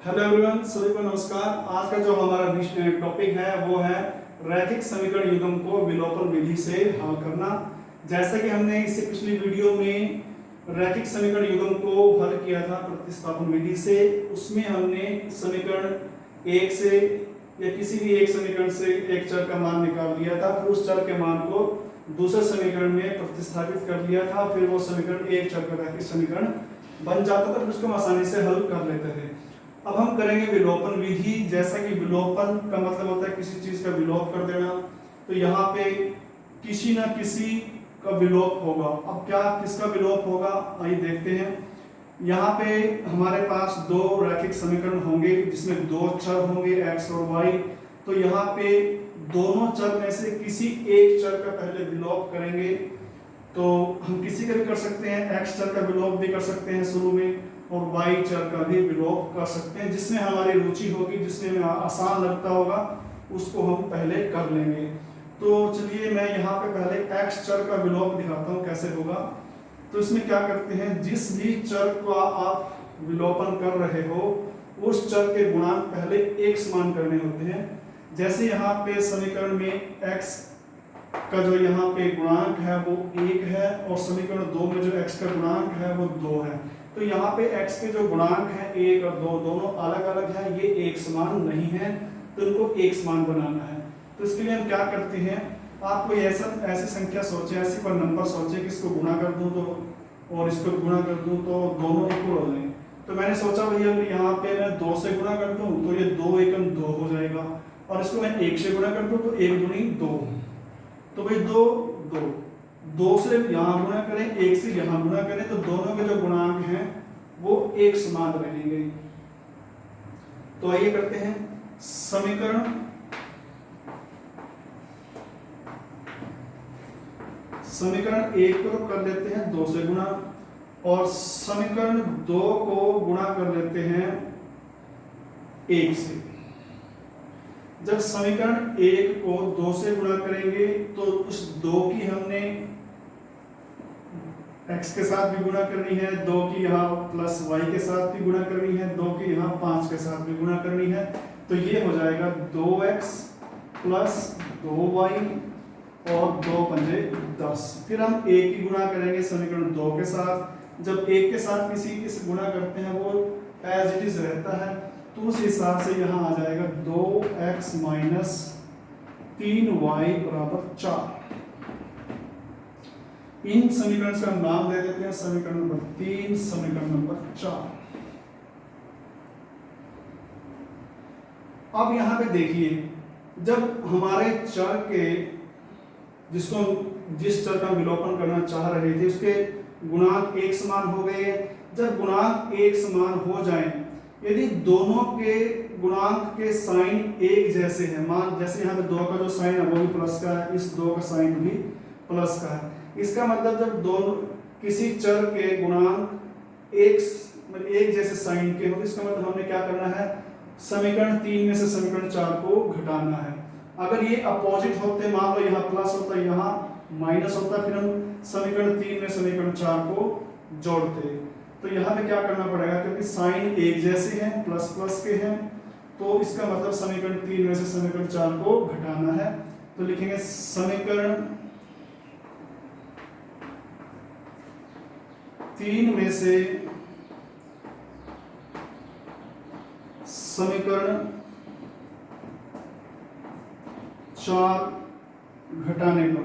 Hello everyone, सभी को नमस्कार। आज का जो हमारा टॉपिक है वो है रैखिक समीकरण युग्म को विलोपन विधि से हल करना। जैसा कि हमने इससे पिछली वीडियो में रैखिक समीकरण युग्म को हल किया था प्रतिस्थापन विधि से, उसमें हमने समीकरण एक से या किसी भी एक समीकरण से एक चर का मान निकाल लिया था, फिर उस चर के मान को दूसरे समीकरण में प्रतिस्थापित कर लिया था, फिर वो समीकरण एक चर का रैखिक समीकरण बन जाता था, फिर उसको हम आसानी से हल कर लेते थे। अब हम करेंगे विलोपन विधि। जैसा कि विलोपन का मतलब होता है किसी चीज का विलोप कर देना, तो यहाँ पे किसी ना किसी का विलोप होगा। अब क्या किसका विलोप होगा, आइए देखते हैं। यहाँ पे हमारे पास दो रैखिक समीकरण होंगे जिसमें दो चर होंगे x और y। तो यहाँ पे दोनों चर में से किसी एक चर का पहले विलोप करेंगे। तो हम किसी का भी कर सकते हैं, x चर का विलोप भी कर सकते हैं शुरू में, और y चर का भी विलोप कर सकते हैं। जिसमें हमारी रुचि होगी, जिसमें हमें आसान लगता होगा, उसको हम पहले कर लेंगे। तो चलिए मैं यहाँ पे पहले x चर का विलोप दिखाता हूँ कैसे होगा। तो इसमें क्या करते हैं, जिस भी चर का आप विलोपन कर रहे हो उस चर के गुणांक पहले एक समान करने होते हैं। जैसे यहाँ पे समीकरण में x का जो यहाँ पे गुणांक है वो 1 है, और समीकरण 2 में जो x का गुणांक है वो 2 है। तो यहाँ पे x के जो गुणांक हैं 1 और 2 दोनों अलग अलग हैं, ये एक समान नहीं है, तो इनको एक समान बनाना है। तो इसके लिए हम क्या करते हैं, आप कोई ऐसी संख्या सोचे, ऐसी कोई नंबर सोचे कि इसको गुणा कर दूं तो और इसको गुणा कर दूं तो दोनों इक्वल हो जाएंगे। तो मैंने सोचा भैया यहाँ पे मैं 2 से गुणा कर दूं तो ये 2 एकम 2 हो जाएगा, और इसको मैं 1 से गुणा कर दूं तो 1 दूनी 2। तो भाई 2 से यहाँ गुणा करें, 1 से यहाँ गुणा करें, तो दोनों के जो गुणांक हैं वो एक समान रहेंगे। तो आइए करते हैं समीकरण एक को कर लेते हैं 2 से गुणा, और समीकरण 2 को गुणा कर लेते हैं 1 से। जब समीकरण 1 को 2 से गुणा करेंगे तो उस 2 की हमने x के साथ भी गुणा करनी है, 2 की यहाँ प्लस y के साथ भी गुणा करनी है, 2 की यहाँ 5 के साथ भी गुणा करनी है। तो ये हो जाएगा 2x प्लस 2y और 2 पंजे 10। फिर हम 1 की गुणा करेंगे समीकरण 2 के साथ। जब 1 के साथ किसी से गुणा करते हैं वो एज इट इज रहता है, तो उस हिसाब से यहाँ आ जाएगा 2x माइनस 3y बराबर 4। इन समीकरण का नाम दे देते हैं समीकरण नंबर 3, समीकरण नंबर 4। अब यहां पे देखिए, जब हमारे चर के जिस चर का विलोपन करना चाह रहे थे उसके गुणांक एक समान हो गए हैं। जब गुणांक एक समान हो जाएं, यदि दोनों के गुणांक के साइन एक जैसे हैं, मान जैसे यहाँ पे 2 का जो साइन है वो भी प्लस का है, इस 2 का साइन भी प्लस का है, इसका मतलब जब दोनों किसी चर के गुणांक एक जैसे साइन के हो, तो इसका मतलब हमने क्या करना है, समीकरण 3 में से समीकरण 4 को घटाना है। अगर ये अपोजिट होते, मान लो यहाँ प्लस होता है यहाँ माइनस होता, फिर हम समीकरण 3 में समीकरण 4 को जोड़ते। तो यहाँ पे क्या करना पड़ेगा, क्योंकि साइन एक जैसे हैं, प्लस प्लस के हैं, तो इसका मतलब समीकरण 3 में से समीकरण 4 को घटाना है। तो लिखेंगे समीकरण 3 में से समीकरण 4 घटाने पर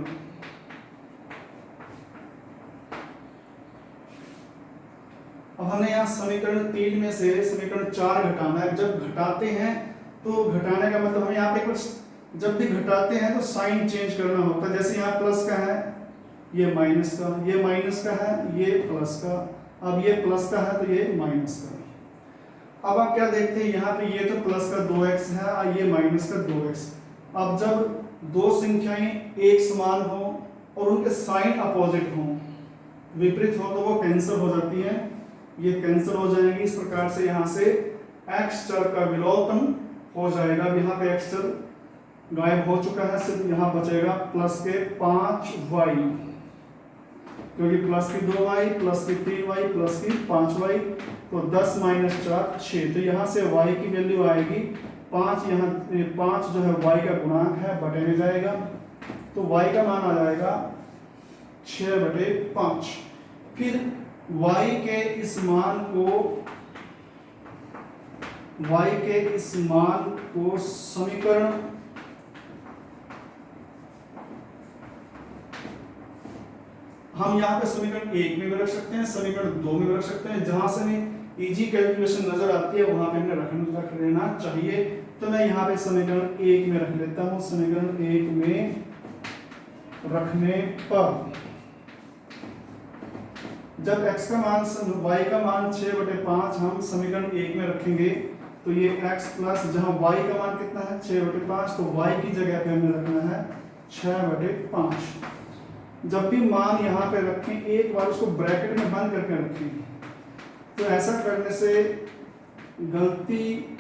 अब हमें यहाँ समीकरण 3 में से समीकरण 4 घटाना है। जब घटाते हैं तो घटाने का मतलब हमें यहाँ पे कुछ, जब भी घटाते हैं तो साइन चेंज करना होता है। जैसे यहाँ प्लस का है, ये माइनस का, ये माइनस का है, ये प्लस का, अब ये प्लस का है तो ये माइनस का। अब आप क्या देखते हैं, यहाँ पे ये तो प्लस का 2x है और ये माइनस का 2x। अब जब दो संख्याएं एक समान हो और उनके साइन अपोजिट हो, विपरीत हो, तो वो कैंसिल हो जाती है, ये कैंसिल हो जाएंगी। इस प्रकार से यहाँ से x चर का विलोपन हो जाएगा। अब यहाँ पे x चर गायब हो चुका है, सिर्फ यहाँ बचेगा प्लस के 5y। क्योंकि प्लस की 2y प्लस की 3y प्लस की 5y, तो 10 माइनस 4 6। तो यहाँ से y की वैल्यू आएगी 5, यहाँ 5 जो है y का गुणांक है, बटे में जाएगा, तो y का मान आ जाएगा 6/5। फिर y के इस मान को समीकरण हम यहाँ पे समीकरण 1 में भी रख सकते हैं, समीकरण 2 में भी रख सकते हैं, जहां से हमें इजी कैलकुलेशन नजर आती है वहां पे हमें रख लेना चाहिए। तो मैं यहाँ पे समीकरण 1 में रख लेता हूँ। समीकरण 1 में रखने पर जब x का मान y का मान 6/5 हम समीकरण 1 में रखेंगे, तो ये x प्लस जहां y का मान कितना है 6/5, तो y की जगह पे हमें रखना है 6/5। जब भी मान यहाँ पे रखें एक बार उसको ब्रैकेट में बंद करके रखें, तो ऐसा करने से गलती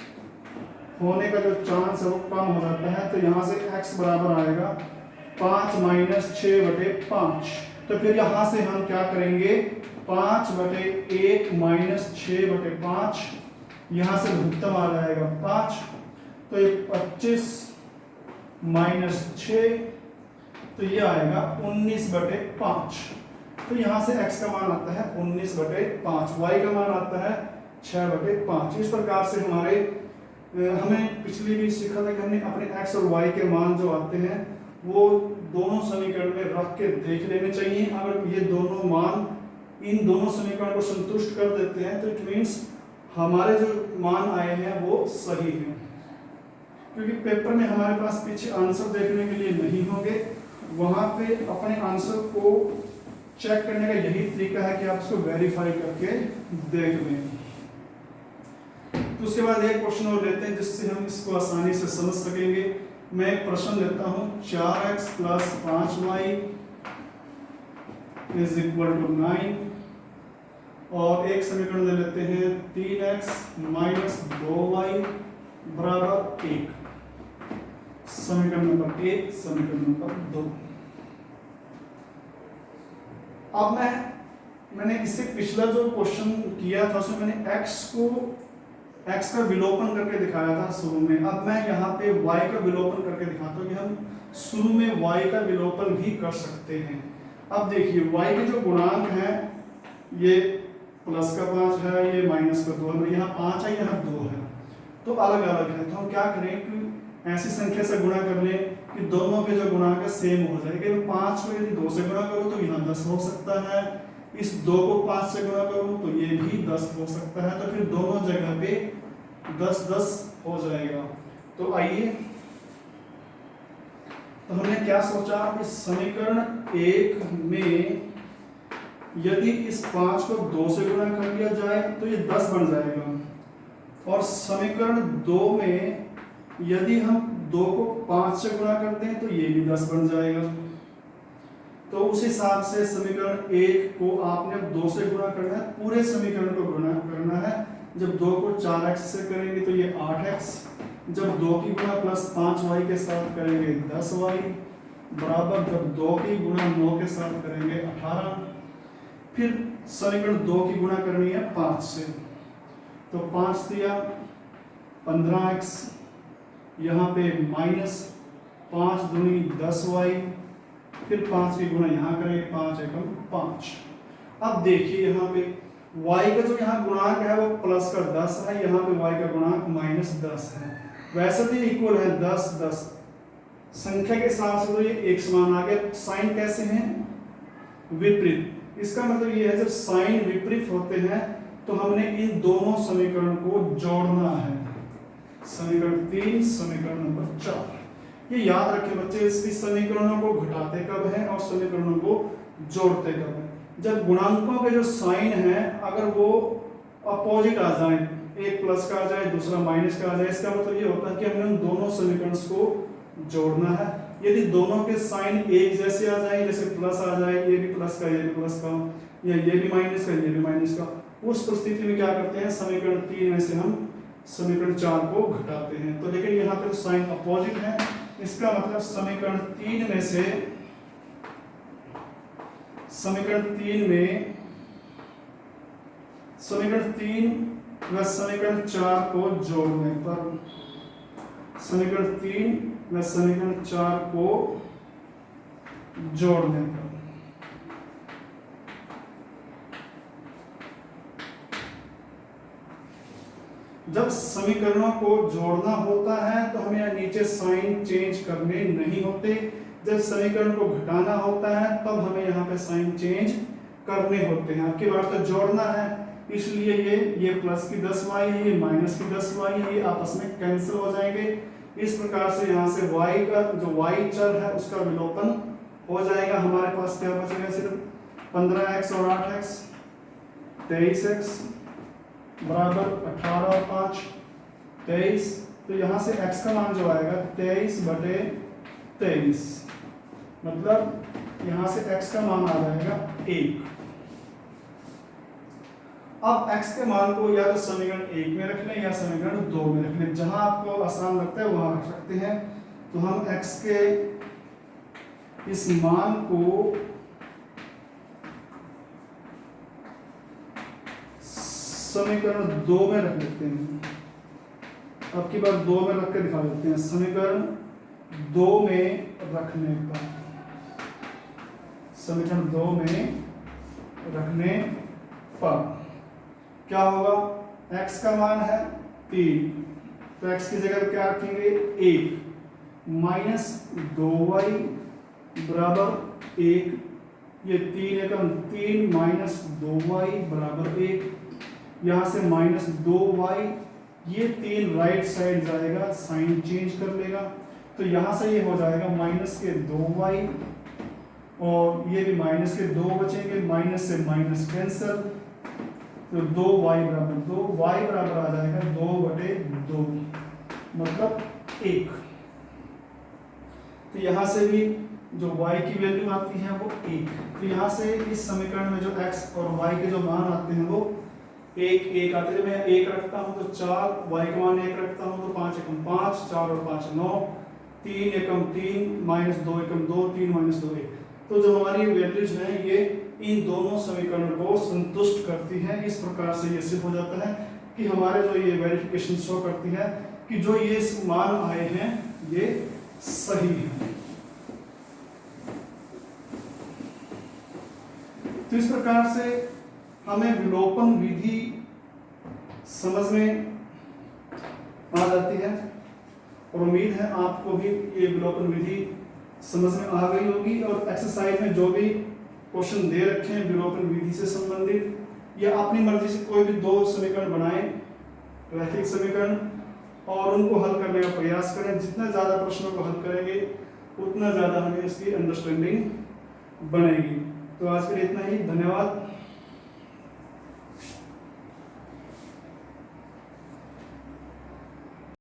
होने का जो चांस है वो कम हो जाता है। तो यहाँ से x बराबर आएगा 5 माइनस 6/5। तो फिर यहाँ से हम क्या करेंगे, 5/1 माइनस 6/5, यहाँ से भुगतम आ जाएगा 5, तो ये 25 माइनस 6, तो ये आएगा 19/5। तो यहाँ से x का मान आता है 19/5, y का मान आता है 6/5। इस प्रकार से हमें पिछली भी सीखा था कि हमने अपने x और y के मान जो आते हैं वो दोनों समीकरण में रख के देख लेने चाहिए। अगर ये दोनों मान इन दोनों समीकरण को संतुष्ट कर देते हैं तो इट मीन्स हमारे जो मान आए हैं वो सही हैं, क्योंकि पेपर में हमारे पास पीछे आंसर देखने के लिए नहीं होंगे। वहां पे अपने आंसर को चेक करने का यही तरीका है कि आप इसको वेरीफाई करके देख लें। तो उसके बाद एक क्वेश्चन और लेते हैं जिससे हम इसको आसानी से समझ सकेंगे। मैं एक प्रश्न देता हूं, 4x plus 5y is equal to 9, और एक समीकरण ले लेते हैं 3x माइनस 2y बराबर 1। समीकरण नंबर 1, समीकरण नंबर 2। अब मैंने इससे पिछला जो क्वेश्चन किया था उसमें मैंने x का विलोपन करके दिखाया था शुरू में। अब मैं यहाँ पे y का विलोपन करके दिखाता हूँ कि हम शुरू में y का विलोपन भी कर सकते हैं। अब देखिए y के जो गुणांक हैं ये प्लस का 5 है, ये माइनस का 2 है, यहाँ 5 है, यहाँ 2 है, तो अलग अलग है। तो हम क्या करें कि ऐसी संख्या से गुणा कर लें कि दोनों के जो गुणांक है सेम हो जाए। कि 5 को यदि 2 से गुणा करो तो यहाँ 10 हो सकता है, इस 2 को 5 से गुणा करो तो ये भी 10 हो सकता है, तो फिर दोनों जगह पे 10-10 हो जाएगा। तो आइए, तो हमने क्या सोचा, इस समीकरण 1 में यदि इस 5 को 2 से गुणा कर दिया जाए तो ये 10 बन जाएगा, और समीकरण 2 में यदि हम 2 को 5 से गुणा कर दें तो ये भी 10 बन जाएगा। तो उस हिसाब से समीकरण 1 को आपने 2 से गुणा करना है, पूरे समीकरण को गुणा करना है। जब 2 को 4x से करेंगे तो ये 8x, जब 2 की गुणा प्लस 5y के साथ करेंगे 10y बराबर, जब 2 की गुणा 9 के साथ करेंगे 18। फिर समीकरण 2 की गुणा करनी है 5 से, तो 5 दिया 15x, यहाँ पे माइनस 5 दूनी 10y, फिर 5 की गुणा यहाँ करेंगे 5 एकम 5। अब देखिए यहाँ पे y का जो यहाँ गुणांक है वो प्लस का 10 है, यहाँ पे y का गुणांक माइनस 10 है। वैसे तो इक्वल है 10-10, संख्या के हिसाब से तो ये एक समान आ गया। साइन कैसे हैं, विपरीत। इसका मतलब ये है जब साइन विपरीत होते हैं तो हमने इन दोनों समीकरण को जोड़ना है। समीकरण 3, समीकरण नंबर 4। ये याद रखें बच्चे, इस समीकरणों को घटाते कब है और समीकरणों को जोड़ते कब है। जब गुणांकों के जो साइन है अगर वो अपोजिट आ जाए, एक प्लस का आ जाए दूसरा माइनस का आ जाए, इसका मतलब ये होता है कि हमने उन दोनों समीकरण को जोड़ना है। यदि दोनों के साइन एक जैसे आ जाए, जैसे प्लस आ जाए, ये भी प्लस का ये भी प्लस का, या ये भी माइनस का ये भी माइनस का, उस परिस्थिति में क्या करते हैं, समीकरण 3 में से हम समीकरण 4 को घटाते हैं। तो लेकिन यहाँ पर साइन अपोजिट है, इसका मतलब समीकरण 3 में से समीकरण 3 में समीकरण 3 व समीकरण 4 को जोड़ने पर, समीकरण 3 व समीकरण 4 को जोड़ने पर जब समीकरणों को जोड़ना होता है तो हमें यहाँ नीचे साइन चेंज करने नहीं होते। जब समीकरण को घटाना होता है तब हमें यहाँ पे साइन चेंज करने होते हैं। आपकी बात तो जोड़ना है, इसलिए ये प्लस की 10y है, ये माइनस की 10y है, ये आपस में कैंसिल हो जाएंगे। इस प्रकार से यहाँ से y का जो y चर है उसका विलोपन हो जाएगा। हमारे पास क्या बचेगा, सिर्फ 15x और 8x, 23x बराबर 18 और 5 23। तो यहाँ से x का मान जो आएगा 23/23, मतलब यहाँ से x का मान आ जाएगा 1। अब x के मान को या तो समीकरण 1 में रख लें या समीकरण 2 में रख लें, जहां आपको आसान लगता है वहां रख सकते हैं। तो हम x के इस मान को समीकरण 2 में रख लेते हैं। अब की बार 2 में रख के दिखा देते हैं। समीकरण 2 में रखने पर, समीकरण 2 में रखने पर क्या होगा, x का मान है 3, तो x की जगह क्या रखेंगे 1, माइनस 2y बराबर 1, ये 3 एकम 3 माइनस 2y बराबर 1, यहाँ से माइनस 2y, ये 3 राइट साइड जाएगा, साइन चेंज कर लेगा, तो यहाँ से ये हो जाएगा माइनस के 2y और ये भी माइनस के 2 बचेंगे, माइनस से माइनस कैंसिल, तो 2y बराबर आ जाएगा 2/2, मतलब 1। तो यहाँ से भी जो y की वैल्यू आती है वो 1। तो यहाँ से इस समीकरण में जो x और y के जो मान आते हैं वो 1 आते हैं। मैं 1 रखता हूँ तो 4, y का मान 1 रखता हूँ तो 5 एकम 5, 4 और 5 9, 3 एकम 3, माइनस 2 एकम 2, 3 माइनस 2 1। तो जो हमारी वैल्यूज हैं ये इन दोनों समीकरणों को संतुष्ट करती है। इस प्रकार से ये सिद्ध हो जाता है कि हमारे जो ये वेरिफिकेशन शो करती है कि जो ये मान आए हैं ये सही है। तो इस प्रकार से हमें विलोपन विधि समझ में आ जाती है और उम्मीद है आपको भी ये विलोपन विधि समझ में आ गई होगी। और एक्सरसाइज में जो भी क्वेश्चन दे रखे हैं विलोपन विधि से संबंधित, या अपनी मर्जी से कोई भी 2 समीकरण बनाएं, रैखिक समीकरण, और उनको हल करने का प्रयास करें। जितना ज़्यादा प्रश्नों को हल करेंगे उतना ज़्यादा हमें इसकी अंडरस्टैंडिंग बनेगी। तो आज के लिए इतना ही, धन्यवाद।